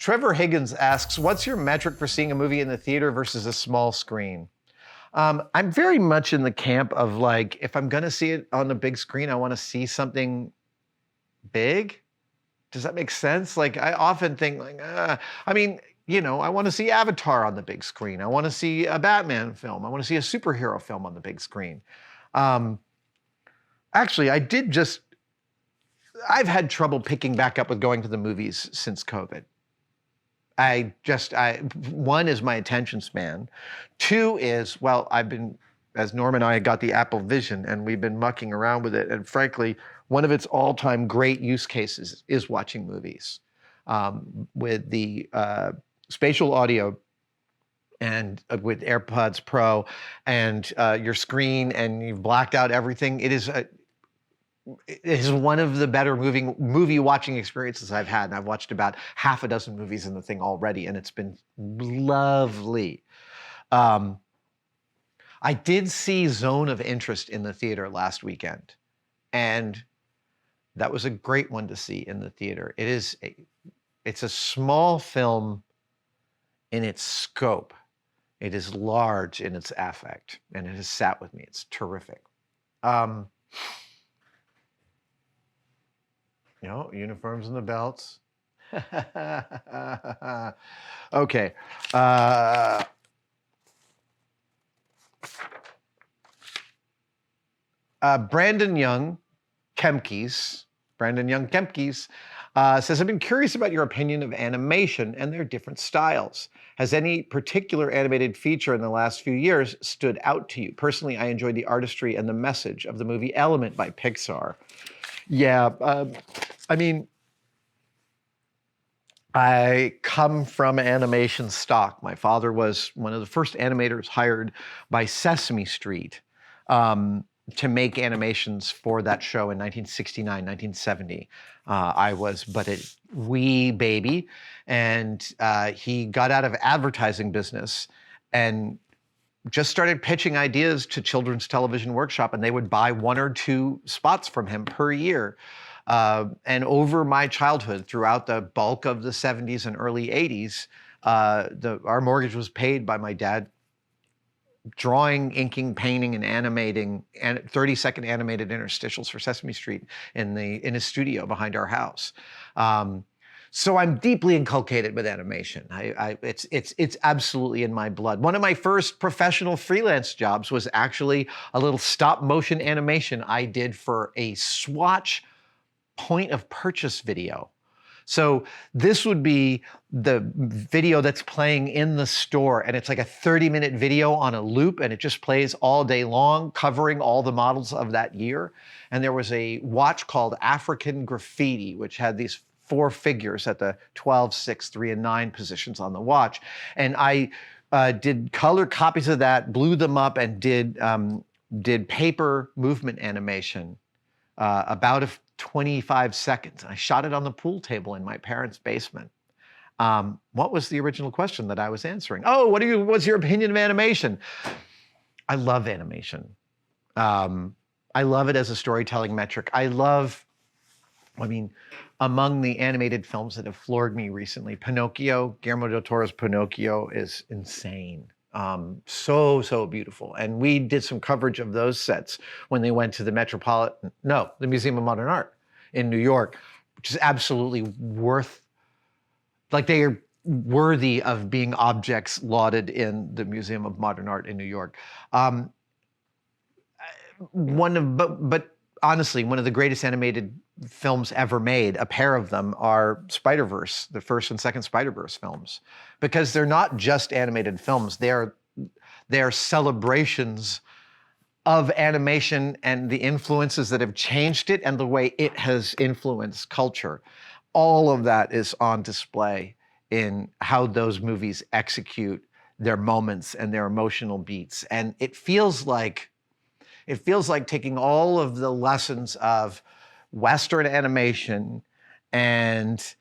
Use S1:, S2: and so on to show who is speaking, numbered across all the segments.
S1: Trevor Higgins asks, what's your metric for seeing a movie in the theater versus a small screen? I'm very much in the camp of like, if I'm gonna see it on the big screen, I wanna see something big. Does that make sense? Like, I often think like, I mean, I wanna see Avatar on the big screen. I wanna see a Batman film. I wanna see a superhero film on the big screen. Actually, I've had trouble picking back up with going to the movies since COVID. One is my attention span. Two is, well, as Norm and I got the Apple Vision and we've been mucking around with it. And frankly, one of its all-time great use cases is watching movies with the spatial audio and with AirPods Pro and your screen, and you've blacked out everything. It is one of the better movie watching experiences I've had. And I've watched about half a dozen movies in the thing already, and it's been lovely. I did see Zone of Interest in the theater last weekend, and that was a great one to see in the theater. It's a small film in its scope. It is large in its affect, and it has sat with me. It's terrific. Uniforms and the belts. Okay. Brandon Young Kemkes says, I've been curious about your opinion of animation and their different styles. Has any particular animated feature in the last few years stood out to you? Personally, I enjoyed the artistry and the message of the movie Element by Pixar. Yeah, I mean, I come from animation stock. My father was one of the first animators hired by Sesame Street to make animations for that show in 1969, 1970. I was but a wee baby, and he got out of advertising business and just started pitching ideas to Children's Television Workshop, and they would buy 1 or 2 spots from him per year. And over my childhood, throughout the bulk of the 70s and early 80s, our mortgage was paid by my dad drawing, inking, painting, and animating 30-second animated interstitials for Sesame Street in his studio behind our house. So I'm deeply inculcated with animation. It's absolutely in my blood. One of my first professional freelance jobs was actually a little stop motion animation I did for a Swatch point of purchase video. So this would be the video that's playing in the store, and it's like a 30-minute video on a loop, and it just plays all day long, covering all the models of that year. And there was a watch called African Graffiti, which had these 4 figures at the 12, 6, 3, and 9 positions on the watch. And I did color copies of that, blew them up, and did paper movement animation about 25 seconds. I shot it on the pool table in my parents' basement. What was the original question that I was answering? Oh, what's your opinion of animation? I love animation. I love it as a storytelling metric. Among the animated films that have floored me recently, Pinocchio, Guillermo del Toro's Pinocchio is insane. So beautiful. And we did some coverage of those sets when they went to the the Museum of Modern Art in New York, which is absolutely they are worthy of being objects lauded in the Museum of Modern Art in New York. But honestly, one of the greatest animated films ever made, a pair of them, are Spider-Verse, the first and second Spider-Verse films, because they're not just animated films. They're celebrations of animation and the influences that have changed it and the way it has influenced culture. All of that is on display in how those movies execute their moments and their emotional beats. And it feels like taking all of the lessons of Western animation and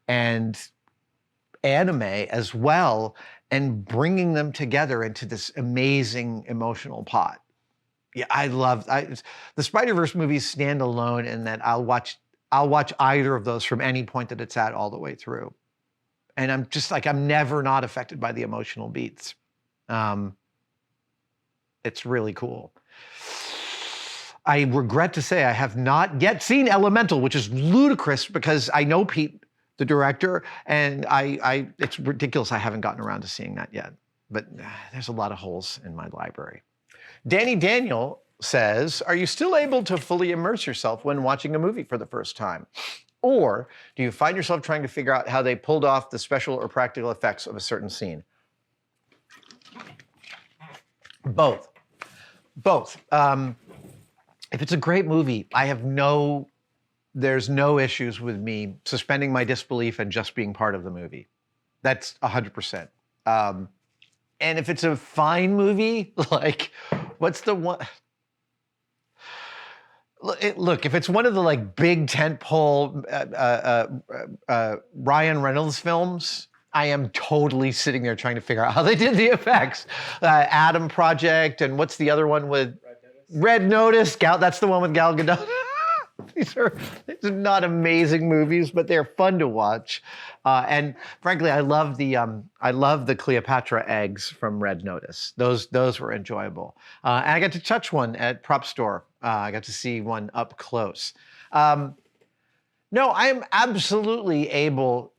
S1: anime as well, and bringing them together into this amazing emotional pot. Yeah, the Spider-Verse movies stand alone in that I'll watch either of those from any point that it's at all the way through. And I'm just like, I'm never not affected by the emotional beats. It's really cool. I regret to say I have not yet seen Elemental, which is ludicrous because I know Pete, the director, and it's ridiculous I haven't gotten around to seeing that yet. But there's a lot of holes in my library. Danny Daniel says, are you still able to fully immerse yourself when watching a movie for the first time? Or do you find yourself trying to figure out how they pulled off the special or practical effects of a certain scene? Both. If it's a great movie, there's no issues with me suspending my disbelief and just being part of the movie. That's 100%. And if it's a fine movie, like, what's the one? Look, if it's one of the like big tentpole Ryan Reynolds films, I am totally sitting there trying to figure out how they did the effects. Adam Project, and what's the other one with Red Notice? That's the one with Gal Gadot. These are not amazing movies, but they're fun to watch. And frankly, I love the Cleopatra eggs from Red Notice. Those were enjoyable. And I got to touch one at Prop Store. I got to see one up close. No, I am absolutely able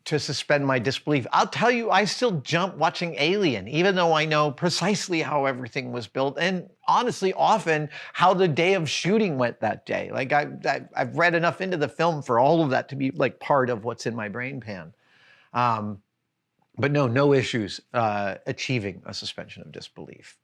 S1: to suspend my disbelief. I'll tell you, I still jump watching Alien, even though I know precisely how everything was built, and honestly, often how the day of shooting went that day. Like I've read enough into the film for all of that to be like part of what's in my brain pan. But no issues achieving a suspension of disbelief.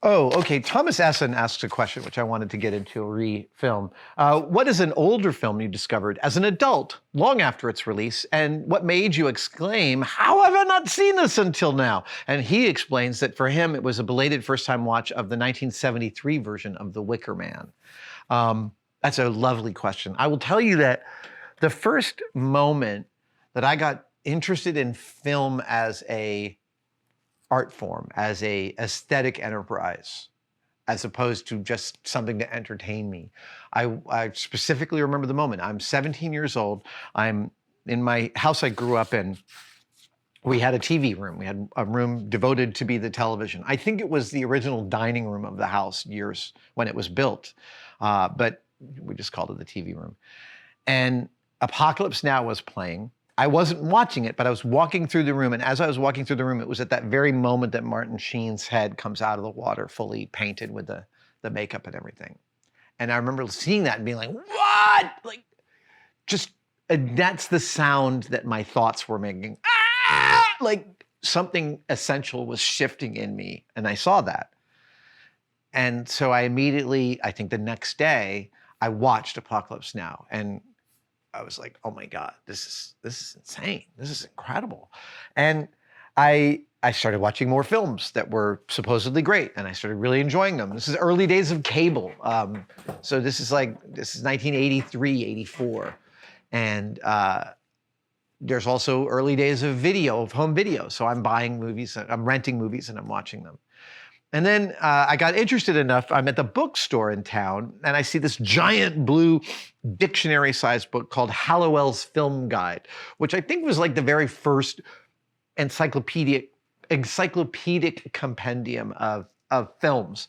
S1: Oh, okay. Thomas Essen asks a question, which I wanted to get into re-film. What is an older film you discovered as an adult, long after its release, and what made you exclaim, how have I not seen this until now? And he explains that for him, it was a belated first-time watch of the 1973 version of The Wicker Man. That's a lovely question. I will tell you that the first moment that I got interested in film as a art form, as a aesthetic enterprise, as opposed to just something to entertain me. I specifically remember the moment. I'm 17 years old. I'm in my house I grew up in. We had a TV room. We had a room devoted to be the television. I think it was the original dining room of the house years when it was built, but we just called it the TV room. And Apocalypse Now was playing. I wasn't watching it, but I was walking through the room, and as I was walking through the room, it was at that very moment that Martin Sheen's head comes out of the water, fully painted with the makeup and everything. And I remember seeing that and being like, what? Like, just, that's the sound that my thoughts were making. Ah! Like, something essential was shifting in me, and I saw that. And so I immediately, I think the next day, I watched Apocalypse Now, and I was like, oh my God, this is insane. This is incredible. And I started watching more films that were supposedly great, and I started really enjoying them. This is early days of cable. So this is 1983, 84. And there's also early days of home video. So I'm buying movies, I'm renting movies, and I'm watching them. And then I got interested enough, I'm at the bookstore in town, and I see this giant blue dictionary-sized book called Hallowell's Film Guide, which I think was like the very first encyclopedic compendium of films,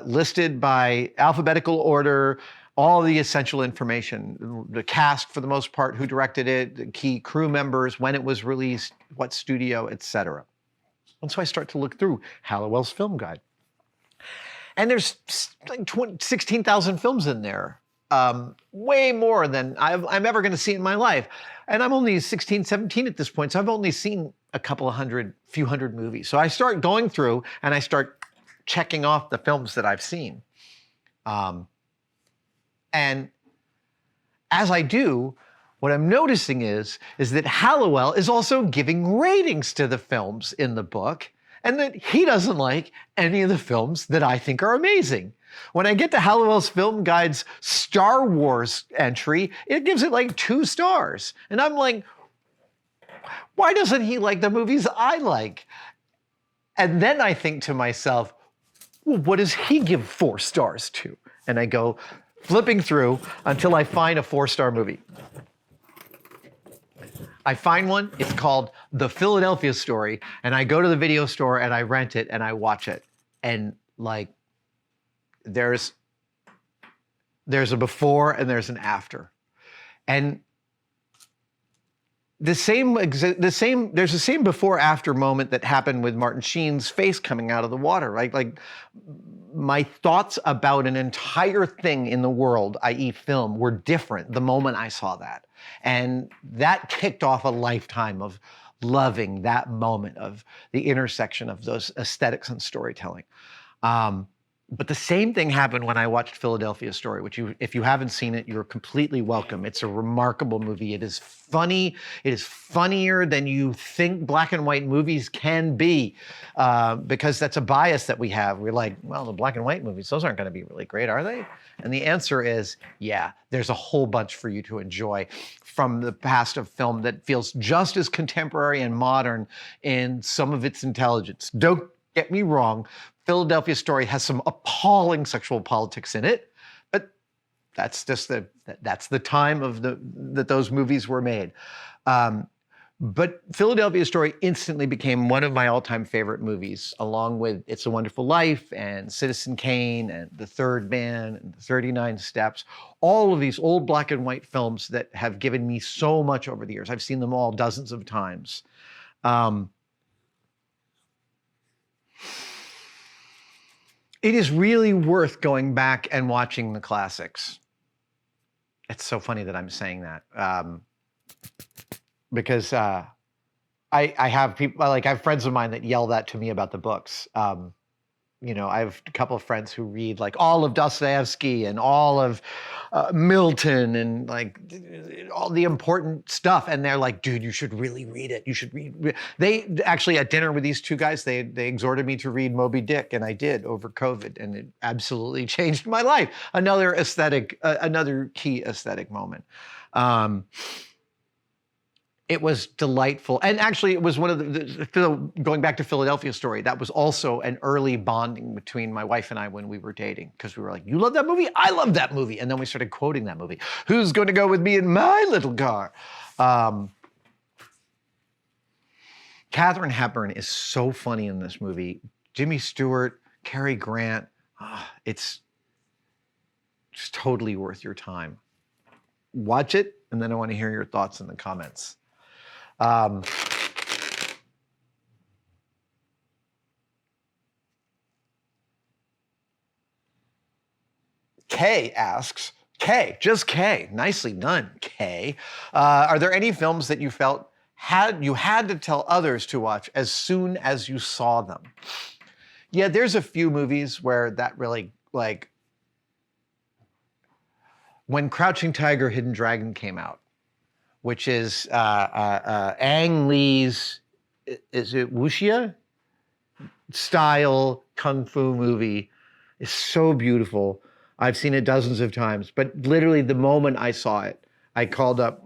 S1: listed by alphabetical order, all the essential information, the cast for the most part, who directed it, the key crew members, when it was released, what studio, etc. And so I start to look through Hallowell's Film Guide. And there's like 16,000 films in there, way more than I'm ever going to see in my life. And I'm only 16, 17 at this point, so I've only seen a few hundred movies. So I start going through and I start checking off the films that I've seen. And as I do, what I'm noticing is that Hallowell is also giving ratings to the films in the book, and that he doesn't like any of the films that I think are amazing. When I get to Hallowell's Film Guide's Star Wars entry, it gives it like 2 stars. And I'm like, why doesn't he like the movies I like? And then I think to myself, well, what does he give 4 stars to? And I go, flipping through until I find a 4-star movie. I find one, it's called The Philadelphia Story, and I go to the video store and I rent it and I watch it. And like, there's a before and there's an after. And there's the same before after moment that happened with Martin Sheen's face coming out of the water, right? Like, my thoughts about an entire thing in the world, i.e. film, were different the moment I saw that. And that kicked off a lifetime of loving that moment of the intersection of those aesthetics and storytelling. But the same thing happened when I watched Philadelphia Story, which if you haven't seen it, you're completely welcome. It's a remarkable movie. It is funny. It is funnier than you think black and white movies can be, because that's a bias that we have. We're like, well, the black and white movies, those aren't going to be really great, are they? And the answer is, yeah, there's a whole bunch for you to enjoy from the past of film that feels just as contemporary and modern in some of its intelligence. Don't get me wrong. Philadelphia Story has some appalling sexual politics in it, but that's just that's the time of that those movies were made. But Philadelphia Story instantly became one of my all-time favorite movies, along with It's a Wonderful Life and Citizen Kane and The Third Man and The 39 Steps. All of these old black and white films that have given me so much over the years. I've seen them all dozens of times. It is really worth going back and watching the classics. It's so funny that I'm saying that, because I have people, like I have friends of mine that yell that to me about the books. You know, I have a couple of friends who read like all of Dostoevsky and all of Milton and like all the important stuff. And they're like, dude, you should really read it. You should read. They actually, at dinner with these two guys, they exhorted me to read Moby Dick, and I did over COVID, and it absolutely changed my life. Another key aesthetic moment. It was delightful. And actually, it was one of going back to Philadelphia Story, that was also an early bonding between my wife and I when we were dating, because we were like, you love that movie? I love that movie. And then we started quoting that movie. Who's going to go with me in my little car? Katharine Hepburn is so funny in this movie. Jimmy Stewart, Cary Grant, it's just totally worth your time. Watch it, and then I want to hear your thoughts in the comments. Kay asks, just Kay, nicely done, Kay. Are there any films that you felt you had to tell others to watch as soon as you saw them? Yeah, there's a few movies where that really, like, when Crouching Tiger, Hidden Dragon came out, which is Ang Lee's, is it wuxia style kung fu movie, is so beautiful. I've seen it dozens of times, but literally the moment I saw it, I called up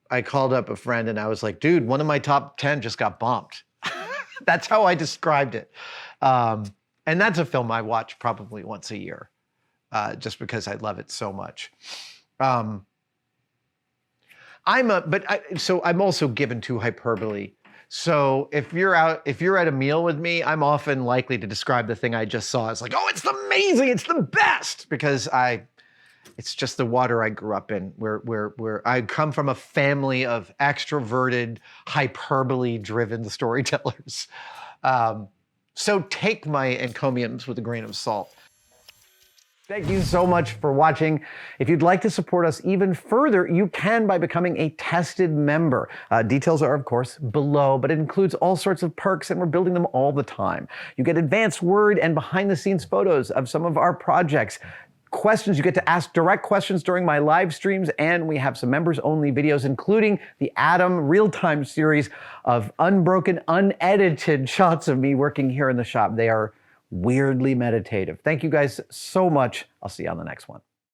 S1: a friend and I was like, dude, one of my top 10 just got bumped. That's how I described it. And that's a film I watch probably once a year, just because I love it so much. So I'm also given to hyperbole. So if you're at a meal with me, I'm often likely to describe the thing I just saw as like, oh, it's amazing, it's the best, because it's just the water I grew up in, where I come from a family of extroverted, hyperbole-driven storytellers. So take my encomiums with a grain of salt. Thank you so much for watching. If you'd like to support us even further, you can by becoming a tested member. Details are, of course, below, but it includes all sorts of perks, and we're building them all the time. You get advanced word and behind-the-scenes photos of some of our projects. Questions, you get to ask direct questions during my live streams, and we have some members-only videos, including the Adam real-time series of unbroken, unedited shots of me working here in the shop. They are weirdly meditative. Thank you guys so much. I'll see you on the next one.